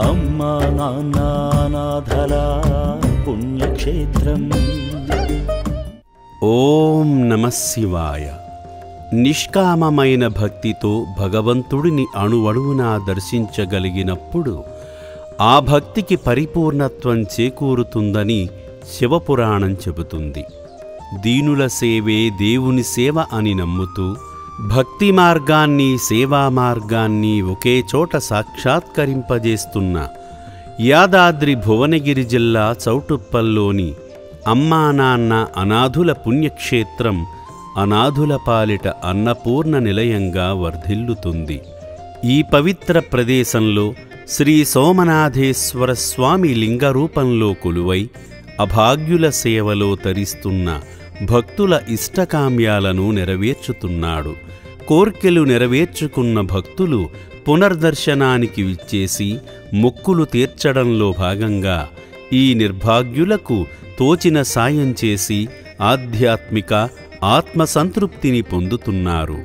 అమ్మా నాన్న అనాథల పుణ్యక్షేత్రం. ఓం నమః శివాయ. నిష్కామమైన భక్తితో భగవంతుడిని అణువణువునా దర్శించగలిగినప్పుడు ఆ భక్తికి పరిపూర్ణత్వం చేకూరుతుందని శివపురాణం చెబుతుంది. దీనుల సేవే దేవుని సేవ అని నమ్ముతూ భక్తి మార్గాన్ని సేవా మార్గాన్ని ఒకే చోట సాక్షాత్కరింపజేస్తున్న యాదాద్రి భువనగిరి జిల్లా చౌటుప్పల్లోని అమ్మా నాన్న అనాథుల పుణ్యక్షేత్రం అనాథుల పాలిట అన్నపూర్ణ నిలయంగా వర్ధిల్లుతుంది. ఈ పవిత్ర ప్రదేశంలో శ్రీ సోమనాథేశ్వర స్వామి లింగరూపంలో కొలువై అభాగ్యుల సేవలో తరిస్తున్న భక్తుల ఇష్టకామ్యాలను నెరవేర్చుతున్నాడు. కోర్కెలు నెరవేర్చుకున్న భక్తులు పునర్దర్శనానికి విచ్చేసి మొక్కులు తీర్చడంలో భాగంగా ఈ నిర్భాగ్యులకు తోచిన సాయం చేసి ఆధ్యాత్మిక ఆత్మసంతృప్తిని పొందుతున్నారు.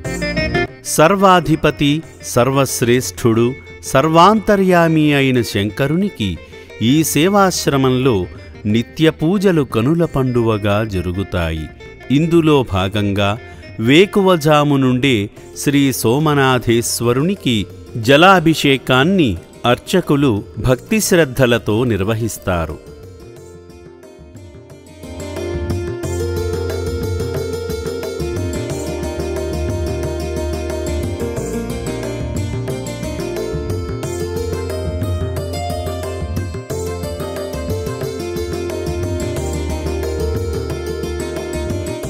సర్వాధిపతి, సర్వశ్రేష్ఠుడు, సర్వాంతర్యామి అయిన శంకరునికి ఈ సేవాశ్రమంలో నిత్య పూజలు కనుల పండువగా జరుగుతాయి. ఇందులో భాగంగా వేకువజాము నుండే శ్రీ సోమనాథేశ్వరునికి జలాభిషేకాన్ని అర్చకులు భక్తి శ్రద్ధలతో నిర్వహిస్తారు.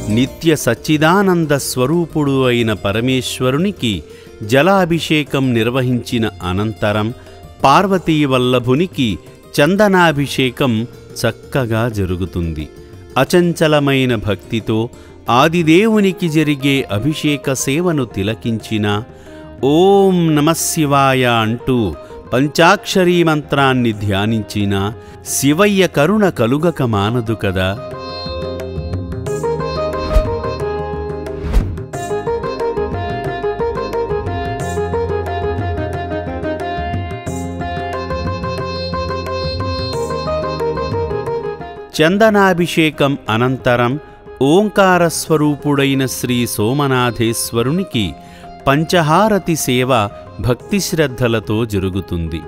నిత్య సచ్చిదానంద స్వరూపుడు అయిన పరమేశ్వరునికి జలాభిషేకం నిర్వహించిన అనంతరం పార్వతీవల్లభునికి చందనాభిషేకం చక్కగా జరుగుతుంది. అచంచలమైన భక్తితో ఆదిదేవునికి జరిగే అభిషేక సేవను తిలకించిన ఓం నమః శివాయ అంటూ పంచాక్షరీ మంత్రాన్ని ధ్యానించిన శివయ్య కరుణ కలుగక మానదు కదా. చందనాభిషేకం అనంతరం ఓంకారస్వరూపుడైన శ్రీ సోమనాథేశ్వరునికి పంచహారతి సేవ భక్తిశ్రద్ధలతో జరుగుతుంది.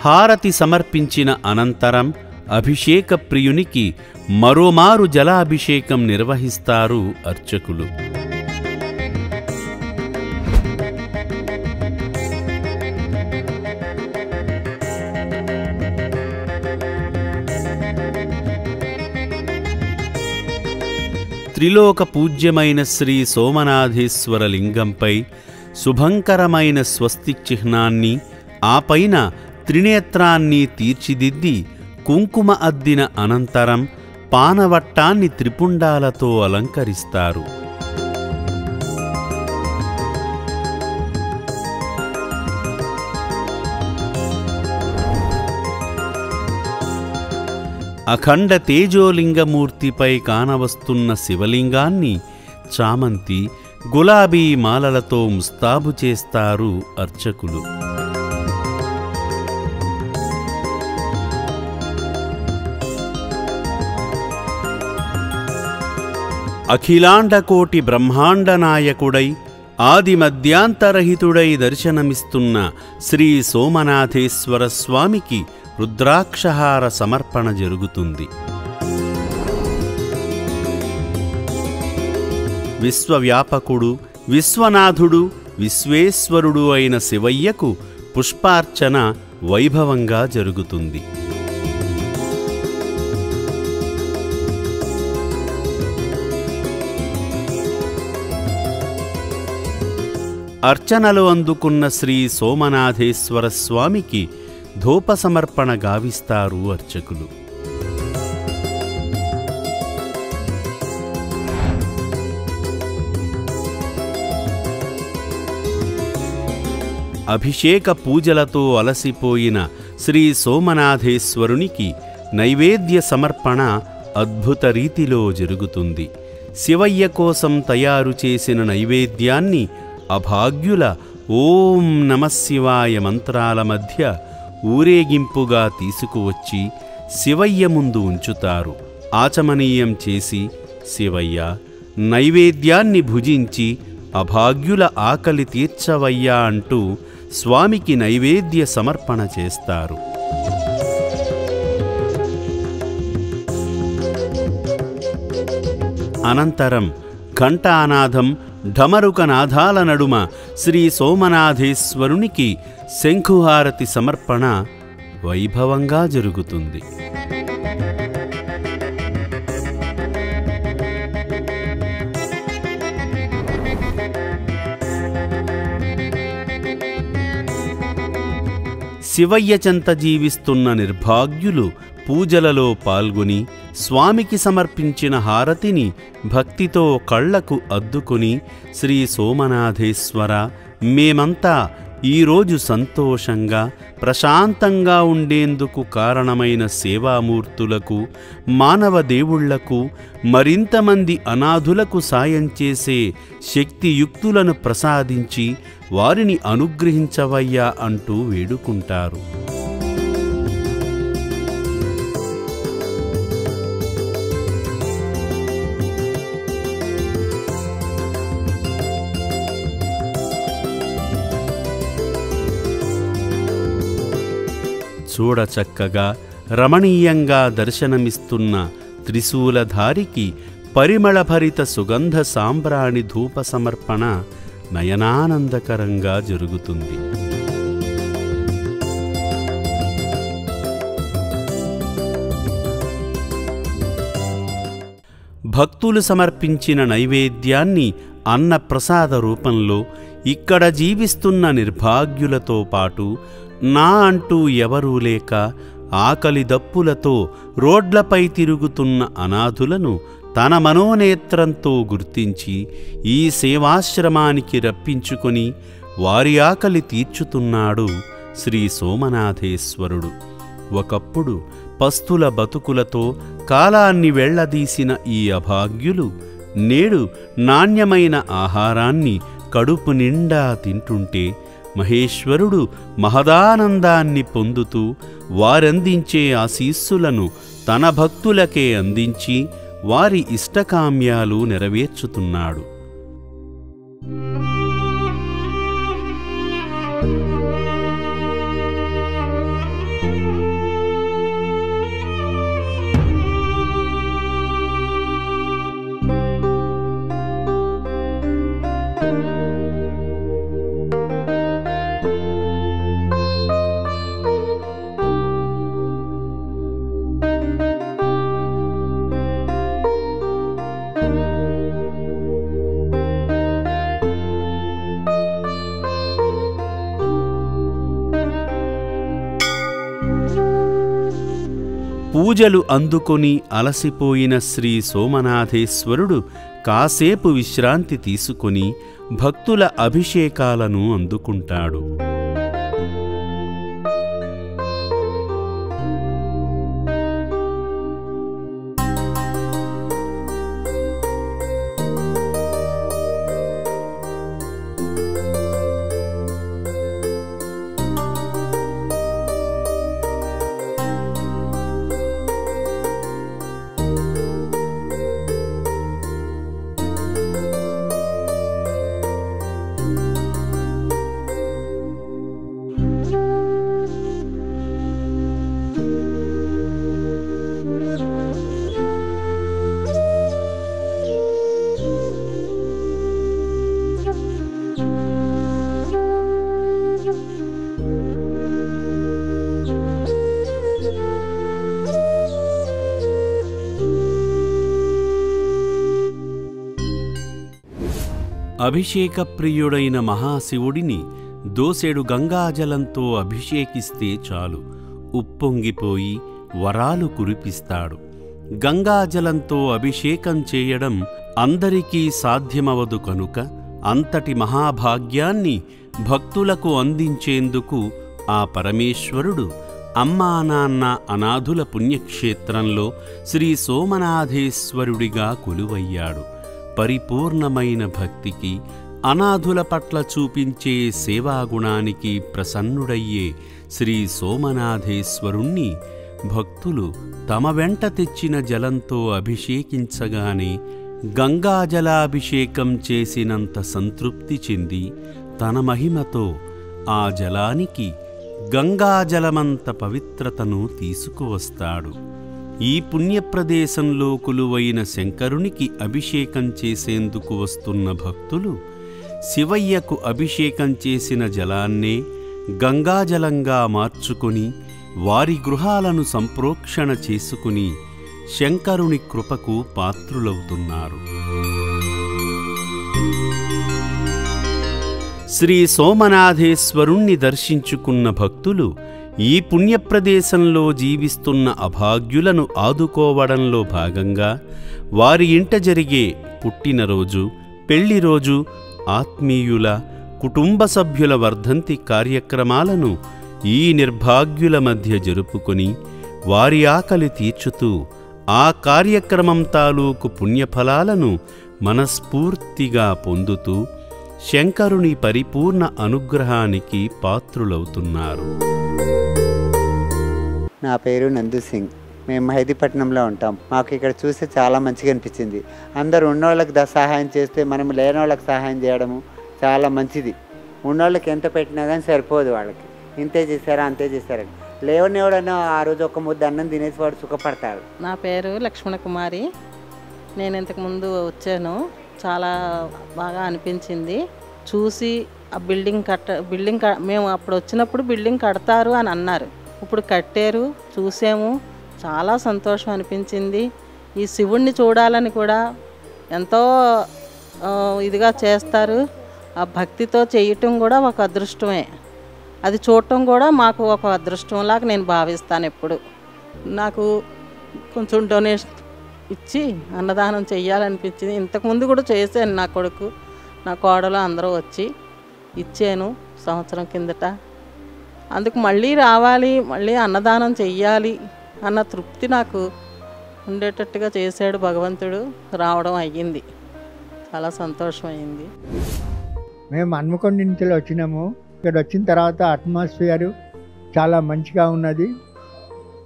హారతి సమర్పించిన అనంతరం అభిషేక ప్రియునికి మరోమారు జలాభిషేకం నిర్వహిస్తారు అర్చకులు. త్రిలోక పూజ్యమైన శ్రీ సోమనాథేశ్వర లింగంపై శుభంకరమైన స్వస్తి చిహ్నాన్ని, ఆపైన త్రినేత్రాన్ని తీర్చిదిద్ది కుంకుమ అద్దిన అనంతరం పానవట్టాన్ని త్రిపుండాలతో అలంకరిస్తారు. అఖండ తేజోలింగమూర్తిపై కానవస్తున్న శివలింగాన్ని చామంతి, గులాబీ మాలలతో ముస్తాబు చేస్తారు అర్చకులు. అఖిలాండకోటి బ్రహ్మాండ నాయకుడై ఆదిమధ్యాంతరహితుడై దర్శనమిస్తున్న శ్రీ సోమనాథేశ్వర స్వామికి రుద్రాక్షహార సమర్పణ జరుగుతుంది. విశ్వవ్యాపకుడు, విశ్వనాథుడు, విశ్వేశ్వరుడు అయిన శివయ్యకు పుష్పార్చన వైభవంగా జరుగుతుంది. అర్చనలు అందుకున్న శ్రీ సోమనాథేశ్వర స్వామికి ధూప సమర్పణ గావిస్తారు అర్చకులు. అభిషేక పూజలతో అలసిపోయిన శ్రీ సోమనాథేశ్వరునికి నైవేద్య సమర్పణ అద్భుత రీతిలో జరుగుతుంది. శివయ్య కోసం తయారు చేసిన నైవేద్యాన్ని అభాగ్యుల ఓం నమఃశివాయ మంత్రాల మధ్య ఊరేగింపుగా తీసుకువచ్చి శివయ్య ముందు ఉంచుతారు. ఆచమనీయం చేసి, శివయ్య, నైవేద్యాన్ని భుజించి అభాగ్యుల ఆకలి తీర్చవయ్యా అంటూ స్వామికి నైవేద్య సమర్పణ చేస్తారు. అనంతరం ఘంటానాదం, ఢమరుకనాదాల నడుమ శ్రీ సోమనాథేశ్వరునికి శంఖుహారతి సమర్పణ వైభవంగా జరుగుతుంది. శివయ్య చెంత జీవిస్తున్న నిర్భాగ్యులు పూజలలో పాల్గొని స్వామికి సమర్పించిన హారతిని భక్తితో కళ్లకు అద్దుకొని, శ్రీ సోమనాథేశ్వర, మేమంతా ఈరోజు సంతోషంగా ప్రశాంతంగా ఉండేందుకు కారణమైన సేవామూర్తులకు, మానవ దేవుళ్లకు, మరింతమంది అనాథులకు సాయం చేసే శక్తియుక్తులను ప్రసాదించి వారిని అనుగ్రహించవయ్యా అంటూ వేడుకుంటారు. చూడచక్కగా రమణీయంగా దర్శనమిస్తున్న త్రిశూలధారికి పరిమళభరిత సుగంధ సాంబ్రాణి ధూప సమర్పణ నయనానందకరంగా జరుగుతుంది. భక్తులు సమర్పించిన నైవేద్యాన్ని అన్నప్రసాద రూపంలో ఇక్కడ జీవిస్తున్న నిర్భాగ్యులతో పాటు నా అంటూ ఎవరూ లేక ఆకలి దప్పులతో రోడ్లపై తిరుగుతున్న అనాథులను తన మనోనేత్రంతో గుర్తించి ఈ సేవాశ్రమానికి రప్పించుకొని వారి ఆకలి తీర్చుతున్నాడు శ్రీ సోమనాథేశ్వరుడు. ఒకప్పుడు పస్తుల బతుకులతో కాలాన్ని వెళ్లదీసిన ఈ అభాగ్యులు నేడు నాణ్యమైన ఆహారాన్ని కడుపు నిండా తింటుంటే మహేశ్వరుడు మహదానందాన్ని పొందుతూ వారందించే ఆశీస్సులను తన భక్తులకే అందించి వారి ఇష్టకామ్యాలు నెరవేర్చుతున్నాడు. పూజలు అందుకొని అలసిపోయిన శ్రీ సోమనాథేశ్వరుడు కాసేపు విశ్రాంతి తీసుకొని భక్తుల అభిషేకాలను అందుకుంటాడు. అభిషేకప్రియుడైన మహాశివుడిని దోసెడు గంగాజలంతో అభిషేకిస్తే చాలు, ఉప్పొంగిపోయి వరాలు కురిపిస్తాడు. గంగాజలంతో అభిషేకం చేయడం అందరికీ సాధ్యమవదు కనుక అంతటి మహాభాగ్యాన్ని భక్తులకు అందించేందుకు ఆ పరమేశ్వరుడు అమ్మా నాన్న అనాథుల పుణ్యక్షేత్రంలో శ్రీ సోమనాథేశ్వరుడిగా కొలువయ్యాడు. పరిపూర్ణమైన భక్తికి, అనాథుల పట్ల చూపించే సేవాగుణానికి ప్రసన్నుడయ్యే శ్రీ సోమనాథేశ్వరుణ్ణి భక్తులు తమ వెంట తెచ్చిన జలంతో అభిషేకించగానే గంగాజలాభిషేకం చేసినంత సంతృప్తి చెంది తన మహిమతో ఆ జలానికి గంగాజలమంత పవిత్రతను తీసుకువస్తాడు. ఈ పుణ్యప్రదేశంలో కొలువైన శంకరునికి అభిషేకం చేసేందుకు వస్తున్న భక్తులు శివయ్యకు అభిషేకం చేసిన జలాన్నే గంగాజలంగా మార్చుకొని వారి గృహాలను సంప్రోక్షణ చేసుకుని శంకరుని కృపకు పాత్రులవుతున్నారు. శ్రీ సోమనాథేశ్వరుణ్ణి దర్శించుకున్న భక్తులు ఈ పుణ్యప్రదేశంలో జీవిస్తున్న అభాగ్యులను ఆదుకోవడంలో భాగంగా వారి ఇంట జరిగే పుట్టినరోజు, పెళ్లిరోజు, ఆత్మీయుల, కుటుంబ సభ్యుల వర్ధంతి కార్యక్రమాలను ఈ నిర్భాగ్యుల మధ్య జరుపుకొని వారి ఆకలి తీర్చుతూ ఆ కార్యక్రమం తాలూకు పుణ్యఫలాలను మనస్ఫూర్తిగా పొందుతూ శంకరుని పరిపూర్ణ అనుగ్రహానికి పాత్రులవుతున్నారు. నా పేరు నందు సింగ్. మేము మెహదీపట్నంలో ఉంటాం. మాకు ఇక్కడ చూస్తే చాలా మంచిగా అనిపించింది. అందరు ఉన్నోళ్ళకి సహాయం చేస్తే మనం లేనోళ్ళకి సహాయం చేయడము చాలా మంచిది. ఉన్నోళ్ళకి ఎంత పెట్టినా కానీ సరిపోదు. వాళ్ళకి ఇంతే చేశారా అంతే చేశారని లేవని ఎవడన్నా ఆ రోజు ఒక ముద్ద అన్నం తినేసి వాడు సుఖపడతాడు. నా పేరు లక్ష్మణ కుమారి. నేను ఇంతకుముందు వచ్చాను. చాలా బాగా అనిపించింది చూసి. ఆ బిల్డింగ్ మేము అప్పుడు వచ్చినప్పుడు బిల్డింగ్ కడతారు అని అన్నారు. ఇప్పుడు కట్టారు, చూసాము. చాలా సంతోషం అనిపించింది. ఈ శివుణ్ణి చూడాలని కూడా ఎంతో ఇదిగా చేస్తారు. ఆ భక్తితో చేయటం కూడా ఒక అదృష్టమే. అది చూడటం కూడా మాకు ఒక అదృష్టంలాగా నేను భావిస్తాను. ఎప్పుడు నాకు కొంచెం డొనేషన్ ఇచ్చి అన్నదానం చెయ్యాలనిపించింది. ఇంతకుముందు కూడా చేశాను. నా కొడుకు, నా కోడలు అందరూ వచ్చి ఇచ్చాను సంవత్సరం కిందట. అందుకు మళ్ళీ రావాలి, మళ్ళీ అన్నదానం చెయ్యాలి అన్న తృప్తి నాకు ఉండేటట్టుగా చేశాడు భగవంతుడు. రావడం అయ్యింది. చాలా సంతోషమైంది. మేము హన్మకొండ నుంచి వచ్చినాము. ఇక్కడ వచ్చిన తర్వాత అట్మాస్ఫియరు చాలా మంచిగా ఉన్నది.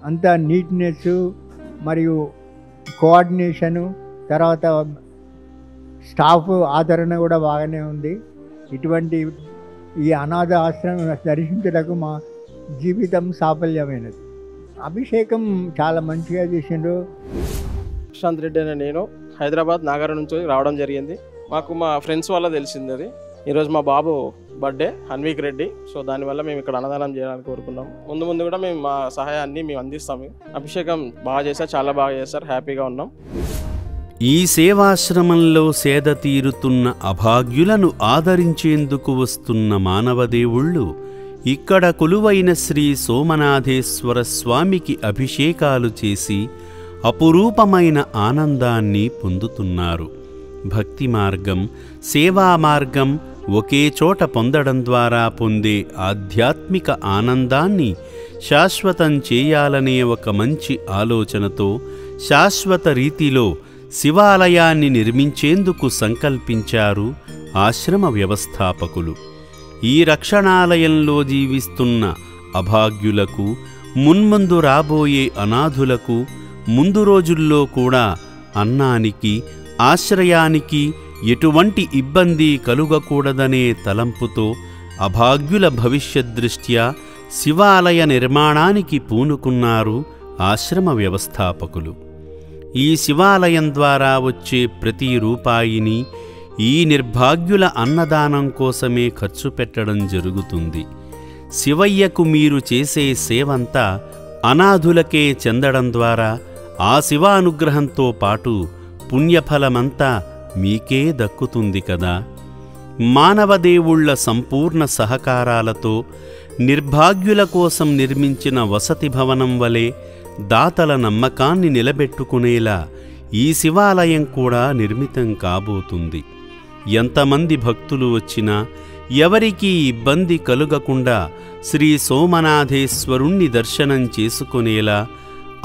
అంతా నీట్నెస్ మరియు కోఆర్డినేషను, తర్వాత స్టాఫ్ ఆదరణ కూడా బాగానే ఉంది. ఇటువంటి ఈ అనాథ ఆశ్రమం దర్శించడానికి మా జీవితం సాఫల్యమైనది. అభిషేకం చాలా మంచిగా చేసిండ్రు. ప్రశాంత్ రెడ్డి అనే నేను హైదరాబాద్ నాగారం నుంచి రావడం జరిగింది. మాకు మా ఫ్రెండ్స్ వల్ల తెలిసింది అది. ఈరోజు మా బాబు బర్త్డే హన్వీక్ రెడ్డి. సో దానివల్ల మేము ఇక్కడ అన్నదానం చేయాలని కోరుకున్నాం. ముందు కూడా మేము మా సహాయాన్ని మేము అందిస్తాము. అభిషేకం బాగా చేశారు, చాలా బాగా చేశారు. హ్యాపీగా ఉన్నాం. ఈ సేవాశ్రమంలో సేద తీరుతున్న అభాగ్యులను ఆదరించేందుకు వస్తున్న మానవదేవుళ్ళు ఇక్కడ కొలువైన శ్రీ సోమనాథేశ్వర స్వామికి అభిషేకాలు చేసి అపురూపమైన ఆనందాన్ని పొందుతున్నారు. భక్తి మార్గం, సేవా మార్గం ఒకే చోట పొందడం ద్వారా పొందే ఆధ్యాత్మిక ఆనందాన్ని శాశ్వతం చేయాలనే ఒక మంచి ఆలోచనతో శాశ్వత రీతిలో శివాలయాన్ని నిర్మించేందుకు సంకల్పించారు ఆశ్రమ వ్యవస్థాపకులు. ఈ రక్షణాలయంలో జీవిస్తున్న అభాగ్యులకు, మున్ముందు రాబోయే అనాథులకు ముందు రోజుల్లో కూడా అన్నానికి, ఆశ్రయానికి ఎటువంటి ఇబ్బంది కలుగకూడదనే తలంపుతో అభాగ్యుల భవిష్యద్దృష్ట్యా శివాలయ నిర్మాణానికి పూనుకున్నారు ఆశ్రమ వ్యవస్థాపకులు. ఈ శివాలయం ద్వారా వచ్చే ప్రతి రూపాయిని ఈ నిర్భాగ్యుల అన్నదానం కోసమే ఖర్చు పెట్టడం జరుగుతుంది. శివయ్యకు మీరు చేసే సేవంతా అనాథులకే చెందడం ద్వారా ఆ శివానుగ్రహంతో పాటు పుణ్యఫలమంతా మీకే దక్కుతుంది కదా. మానవదేవుళ్ల సంపూర్ణ సహకారాలతో నిర్భాగ్యుల కోసం నిర్మించిన వసతి భవనం వలె దాతల నమ్మకాన్ని నిలబెట్టుకునేలా ఈ శివాలయం కూడా నిర్మితం కాబోతుంది. ఎంతమంది భక్తులు వచ్చినా, ఎవరికీ ఇబ్బంది కలుగకుండా శ్రీ సోమనాథేశ్వరుణ్ణి దర్శనం చేసుకునేలా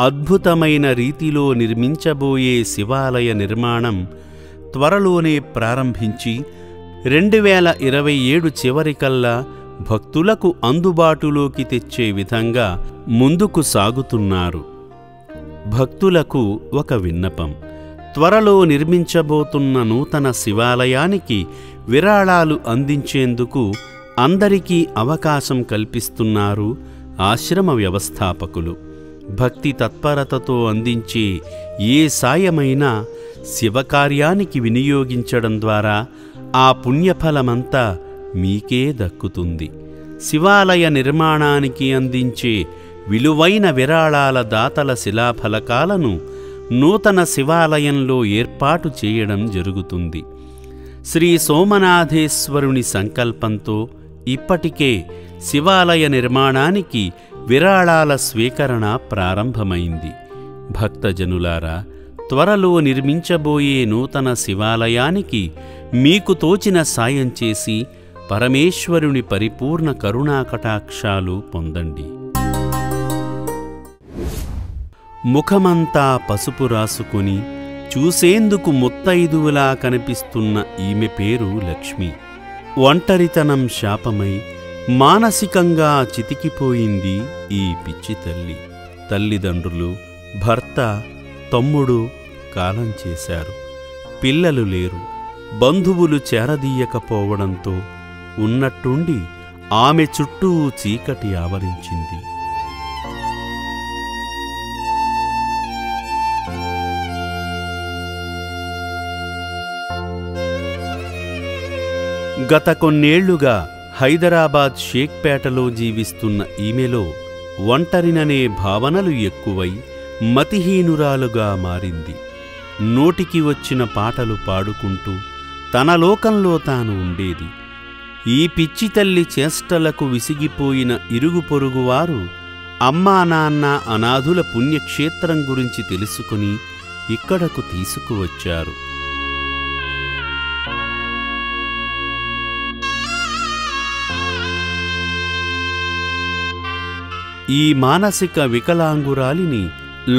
అద్భుతమైన రీతిలో నిర్మించబోయే శివాలయ నిర్మాణం త్వరలోనే ప్రారంభించి 2027 చివరికల్లా భక్తులకు అందుబాటులోకి తెచ్చే విధంగా ముందుకు సాగుతున్నారు. భక్తులకు ఒక విన్నపం: త్వరలో నిర్మించబోతున్న నూతన శివాలయానికి విరాళాలు అందించేందుకు అందరికీ అవకాశం కల్పిస్తున్నారు ఆశ్రమ వ్యవస్థాపకులు. భక్తి తత్పరతతో అందించే ఏ సాయమైనా శివకార్యానికి వినియోగించడం ద్వారా ఆ పుణ్యఫలమంతా మీకే దక్కుతుంది. శివాలయ నిర్మాణానికి అందించే విలువైన విరాళాల దాతల శిలాఫలకాలను నూతన శివాలయంలో ఏర్పాటు చేయడం జరుగుతుంది. శ్రీ సోమనాథేశ్వరుని సంకల్పంతో ఇప్పటికే శివాలయ నిర్మాణానికి విరాళాల స్వీకరణ ప్రారంభమైంది. భక్తజనులారా, త్వరలో నిర్మించబోయే నూతన శివాలయానికి మీకు తోచిన సాయం చేసి పరమేశ్వరుని పరిపూర్ణ కరుణాకటాక్షాలు పొందండి. ముఖమంతా పసుపు రాసుకుని చూసేందుకు ముత్తైదువులా కనిపిస్తున్న ఈమె పేరు లక్ష్మి. ఒంటరితనం శాపమై మానసికంగా చితికిపోయింది ఈ పిచ్చి తల్లి. తల్లిదండ్రులు, భర్త, తమ్ముడు కాలం చేశారు. పిల్లలు లేరు. బంధువులు చేరదీయకపోవడంతో ఉన్నట్టుండి ఆమె చుట్టూ చీకటి ఆవరించింది. గత కొన్నేళ్లుగా హైదరాబాద్ షేక్పేటలో జీవిస్తున్న ఈమెలో ఒంటరిననే భావనలు ఎక్కువై మతిహీనురాలుగా మారింది. నోటికి వచ్చిన పాటలు పాడుకుంటూ తన లోకంలో తాను ఉండేది. ఈ పిచ్చి తల్లి చేష్టలకు విసిగిపోయిన ఇరుగు పొరుగువారు అమ్మా నాన్న అనాథుల పుణ్యక్షేత్రం గురించి తెలుసుకుని ఇక్కడకు తీసుకువచ్చారు. ఈ మానసిక వికలాంగురాలిని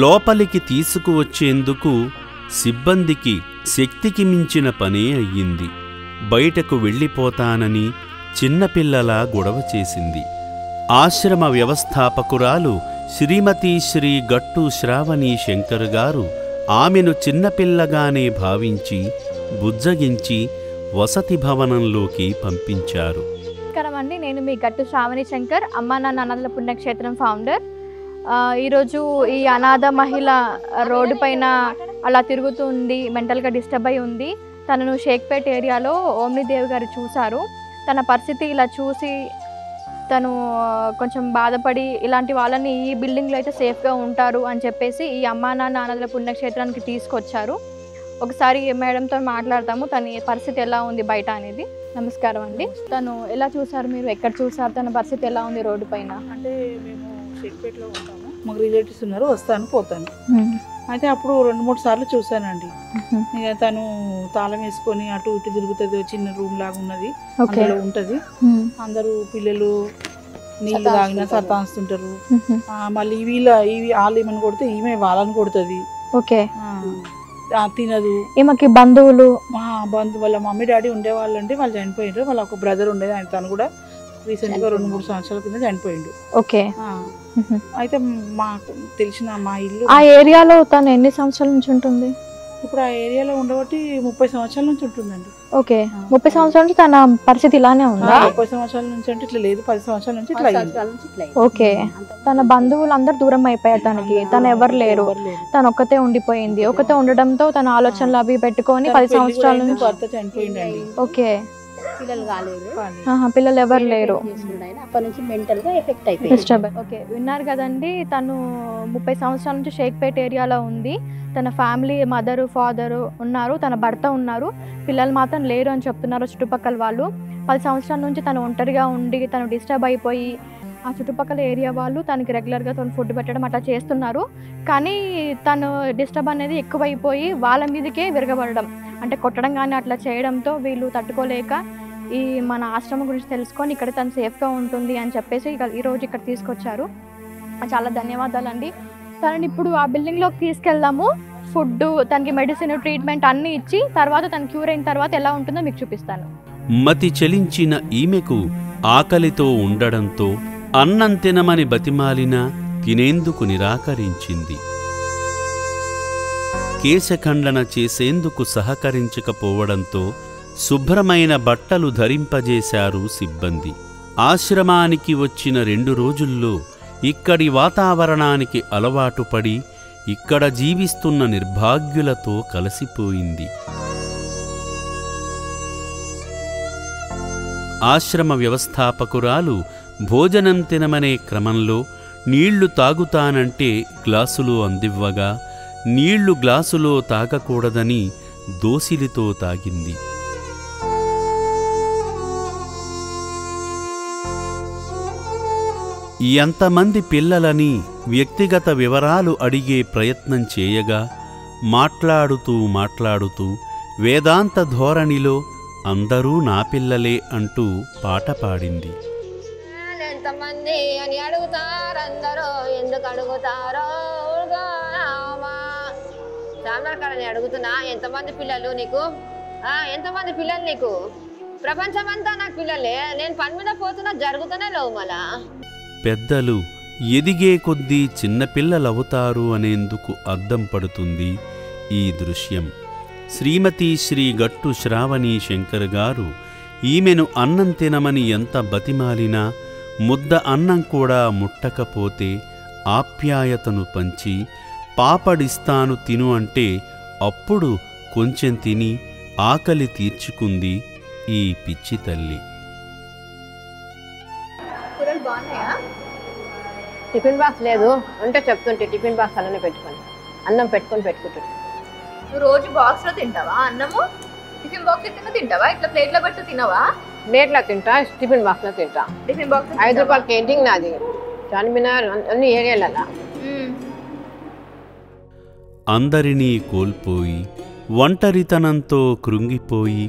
లోపలికి తీసుకువచ్చేందుకు సిబ్బందికి శక్తికి మించిన పనే అయ్యింది. బయటకు వెళ్ళిపోతానని చిన్నపిల్లలా గొడవ చేసింది. ఆశ్రమ వ్యవస్థాపకురాలు శ్రీమతి శ్రీ గట్టు శ్రావణి శంకర్ గారు ఆమెను చిన్నపిల్లగానే భావించి బుజ్జగించి వసతి భవనంలోకి పంపించారు. నమస్కారం అండి, నేను మీ గట్టు శ్రావణి శంకర్, అమ్మా నాన్న అనాథల పుణ్యక్షేత్రం ఫౌండర్. ఈరోజు ఈ అనాథ మహిళ రోడ్డు పైన అలా తిరుగుతుంది, మెంటల్గా డిస్టర్బ్ అయి ఉంది. తనను షేక్పేట్ ఏరియాలో ఓమ్నిదేవి గారు చూశారు. తన పరిస్థితి ఇలా చూసి తను కొంచెం బాధపడి ఇలాంటి వాళ్ళని ఈ బిల్డింగ్లో అయితే సేఫ్గా ఉంటారు అని చెప్పేసి ఈ అమ్మా నాన్న అనాథల పుణ్యక్షేత్రానికి తీసుకొచ్చారు. ఒకసారి మేడంతో మాట్లాడతాము, తన పరిస్థితి ఎలా ఉంది బయట అనేది. నమస్కారం అండి, తను ఎలా చూసారు, మీరు ఎక్కడ చూసారు, తన పరిస్థితి ఎలా ఉంది రోడ్డు పైన? అంటే మేము షేక్పేట్లో ఉంటాము, మాకు రిలేటివ్స్ ఉన్నారు, వస్తాను పోతాను. అయితే అప్పుడు 2-3 సార్లు చూసానండి. ఇక తను తాళం వేసుకొని అటు ఇటు తిరుగుతుంది, చిన్న రూమ్ లాగా ఉన్నది, అందులో ఉంటది. అందరూ పిల్లలు నీళ్ళు తాగినా సతాంస్తుంటారు. మళ్ళీ వాళ్ళు ఏమని కొడితే ఈమె వాళ్ళని కొడుతుంది. ఓకే, తినదు. ఈమెకి బంధువులు వాళ్ళ మమ్మీ డాడీ ఉండేవాళ్ళండి, వాళ్ళు చనిపోయిండ్రు. వాళ్ళ ఒక బ్రదర్ ఉండేది, ఆయన తను కూడా రీసెంట్గా 2-3 సంవత్సరాల కింద చనిపోయిండు. ఓకే, అయితే మాకు తెలిసిన మా ఇల్లు ఆ ఏరియాలో తను ఎన్ని సంవత్సరాల నుంచి ఉంటుంది? ఇప్పుడు ఆ ఏరియాలో ఉండబట్టి 30 సంవత్సరాల నుంచి ఉంటుందండి. ఓకే, 30 సంవత్సరాల నుంచి తన పరిస్థితి ఇలానే ఉందా? 30 సంవత్సరాల నుంచి అంటే ఇట్లా లేదు, 10 సంవత్సరాల నుంచి ఇట్లా అయింది. ఓకే, తన బంధువులు అందరు దూరం అయిపోయారు తనకి, తను ఎవరు లేరు, తను ఒక్కతే ఉండిపోయింది. ఒక్కతే ఉండడంతో తన ఆలోచనలు అవి పెట్టుకొని 10 సంవత్సరాల నుంచి భర్త చనిపోయిందండి. ఓకే, పిల్లలు కాలేదు, పిల్లలు ఎవరు లేరు, అప్పటి నుంచి మెంటల్ గా ఎఫెక్ట్ అయిపోయింది. ఓకే, విన్నారు కదండి, తను 30 సంవత్సరాల నుంచి షేక్పేట్ ఏరియాలో ఉంది. తన ఫ్యామిలీ మదరు ఫాదరు ఉన్నారు, తన భర్త ఉన్నారు, పిల్లలు మాత్రం లేరు అని చెప్తున్నారు చుట్టుపక్కల వాళ్ళు. 10 సంవత్సరాల నుంచి తను ఒంటరిగా ఉండి తను డిస్టర్బ్ అయిపోయి ఆ చుట్టుపక్కల ఏరియా వాళ్ళు తనకి రెగ్యులర్గా తను ఫుడ్ పెట్టడం అట్లా చేస్తున్నారు. కానీ తను డిస్టర్బ్ అనేది ఎక్కువైపోయి వాళ్ళ మీదకే విరగబడడం, అంటే కొట్టడం కానీ అట్లా చేయడంతో వీళ్ళు తట్టుకోలేక ఈ మన ఆశ్రమం గురించి తెలుసుకొని ఇక్కడ తను సేఫ్గా ఉంటుంది అని చెప్పేసి ఈరోజు ఇక్కడ తీసుకొచ్చారు. చాలా ధన్యవాదాలండి. తనని ఇప్పుడు ఆ బిల్డింగ్లోకి తీసుకెళ్దాము. ఫుడ్, తనకి మెడిసిన్, ట్రీట్మెంట్ అన్నీ ఇచ్చి తర్వాత తను క్యూర్ అయిన తర్వాత ఎలా ఉంటుందో మీకు చూపిస్తాను. మతి చెలించిన ఈమెకు ఆకలితో ఉండడంతో అన్నం తినమని బతిమాలినా తినేందుకు నిరాకరించింది. కేశఖండన చేసేందుకు సహకరించకపోవడంతో శుభ్రమైన బట్టలు ధరింపజేశారు సిబ్బంది. ఆశ్రమానికి వచ్చిన 2 రోజుల్లో ఇక్కడి వాతావరణానికి అలవాటు పడి ఇక్కడ జీవిస్తున్న నిర్భాగ్యులతో కలిసిపోయింది. ఆశ్రమ వ్యవస్థాపకురాలు భోజనం తినమనే క్రమంలో నీళ్లు తాగుతానంటే గ్లాసులో అందివ్వగా నీళ్లు గ్లాసులో తాగకూడదని దోసిలితో తాగింది. ఎంతమంది పిల్లలని వ్యక్తిగత వివరాలు అడిగే ప్రయత్నం చేయగా మాట్లాడుతూ వేదాంత ధోరణిలో అందరూ నా పిల్లలే అంటూ పాట పాడింది. ఎంతమంది అని అడుగుతారందరూ, ఎందుకు అడుగుతారో చామరకాడని అడుగుతున్నా. ఎంతమంది పిల్లలు నీకు? ఎంతమంది పిల్లలు నీకు? ప్రపంచమంతా నాకు పిల్లలే. నేను పని మీద పోతున్నా, జరుగుతూనే లేవు. మళ్ళా పెద్దలు ఎదిగే కొద్దీ చిన్నపిల్లలవుతారు అనేందుకు అద్దం పడుతుంది ఈ దృశ్యం. శ్రీమతి శ్రీ గట్టు శ్రావణి శంకర్ గారు ఈమెను అన్నం తినమని ఎంత బతిమాలినా ముద్ద అన్నం కూడా ముట్టకపోతే ఆప్యాయతను పంచి పాపడిస్తాను తిను అంటే అప్పుడు కొంచెం తిని ఆకలి తీర్చుకుంది ఈ పిచ్చి తల్లి. టిఫిన్ బాక్స్ లేదు అంటే చెప్తుంటే టిఫిన్ బాక్స్ అలానే పెట్టుకొని అన్నం పెట్టుకుంటుంటే. నువ్వు రోజు బాక్స్లో తింటావా అన్నము? టిఫిన్ బాక్స్ తింటావా? ఇట్లా ప్లేట్లో పెట్టి తినవా? ప్లేట్లో తింటా, టిఫిన్ బాక్స్లో తింటా. టిఫిన్ బాక్స్ 5 రూపాయల క్యాంటీన్ నాది, చార్మినార్ అన్ని ఏరియాలలా. అందరినీ కోల్పోయి ఒంటరితనంతో కృంగిపోయి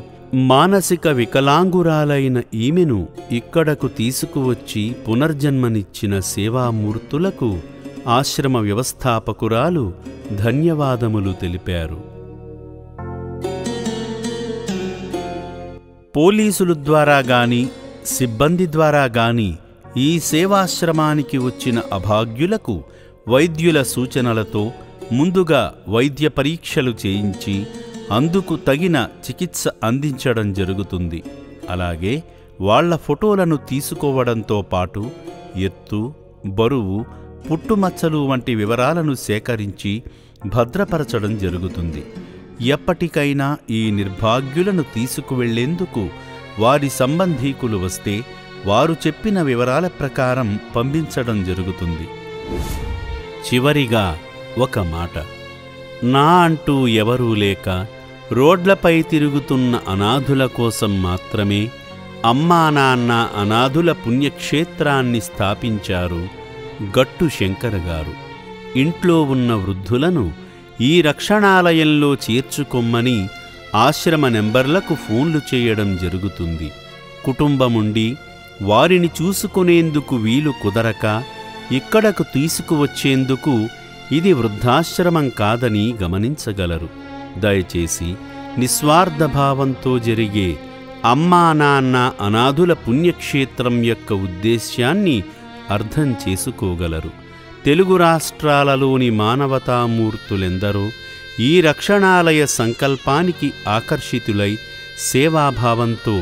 మానసిక వికలాంగురాలైన ఈమెను ఇక్కడకు తీసుకువచ్చి పునర్జన్మనిచ్చిన సేవామూర్తులకు ఆశ్రమ వ్యవస్థాపకురాలు ధన్యవాదములు తెలిపారు. పోలీసుల ద్వారా గాని సిబ్బంది ద్వారా గాని ఈ సేవాశ్రమానికి వచ్చిన అభాగ్యులకు వైద్యుల సూచనలతో ముందుగా వైద్య పరీక్షలు చేయించి అందుకు తగిన చికిత్స అందించడం జరుగుతుంది. అలాగే వాళ్ల ఫోటోలను తీసుకోవడంతో పాటు ఎత్తు, బరువు, పుట్టుమచ్చలు వంటి వివరాలను సేకరించి భద్రపరచడం జరుగుతుంది. ఎప్పటికైనా ఈ నిర్భాగ్యులను తీసుకువెళ్లేందుకు వారి సంబంధీకులు వస్తే వారు చెప్పిన వివరాల ప్రకారం పంపించడం జరుగుతుంది. చివరిగా ఒక మాట. నా అంటూ ఎవరూ లేక రోడ్లపై తిరుగుతున్న అనాథుల కోసం మాత్రమే అమ్మా నాన్న అనాథుల పుణ్యక్షేత్రాన్ని స్థాపించారు గట్టు శంకర్ గారు. ఇంట్లో ఉన్న వృద్ధులను ఈ రక్షణాలయంలో చేర్చుకొమ్మని ఆశ్రమ నెంబర్లకు ఫోన్లు చేయడం జరుగుతుంది. కుటుంబముండి వారిని చూసుకునేందుకు వీలు కుదరక ఇక్కడకు తీసుకువచ్చేందుకు ఇది వృద్ధాశ్రమం కాదని గమనించగలరు. దయచేసి నిస్వార్థభావంతో జరిగే అమ్మా నాన్న అనాథుల పుణ్యక్షేత్రం యొక్క ఉద్దేశ్యాన్ని అర్థం చేసుకోగలరు. తెలుగు రాష్ట్రాలలోని మానవతామూర్తులెందరో ఈ రక్షణాలయ సంకల్పానికి ఆకర్షితులై సేవాభావంతో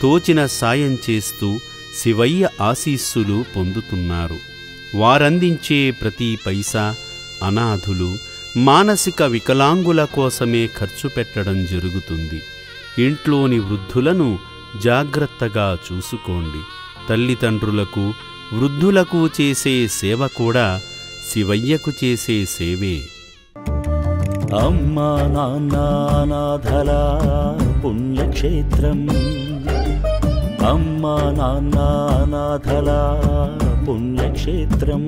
తోచిన సాయం చేస్తూ శివయ్య ఆశీస్సులు పొందుతున్నారు. వారందించే ప్రతి పైసా అనాథులు, మానసిక వికలాంగుల కోసమే ఖర్చు పెట్టడం జరుగుతుంది. ఇంట్లోని వృద్ధులను జాగ్రత్తగా చూసుకోండి. తల్లిదండ్రులకు, వృద్ధులకు చేసే సేవ కూడా శివయ్యకు చేసే సేవే. అమ్మా నాన్న అనాథల పుణ్యక్షేత్రం, అమ్మా నాన్న అనాథల పుణ్యక్షేత్రం.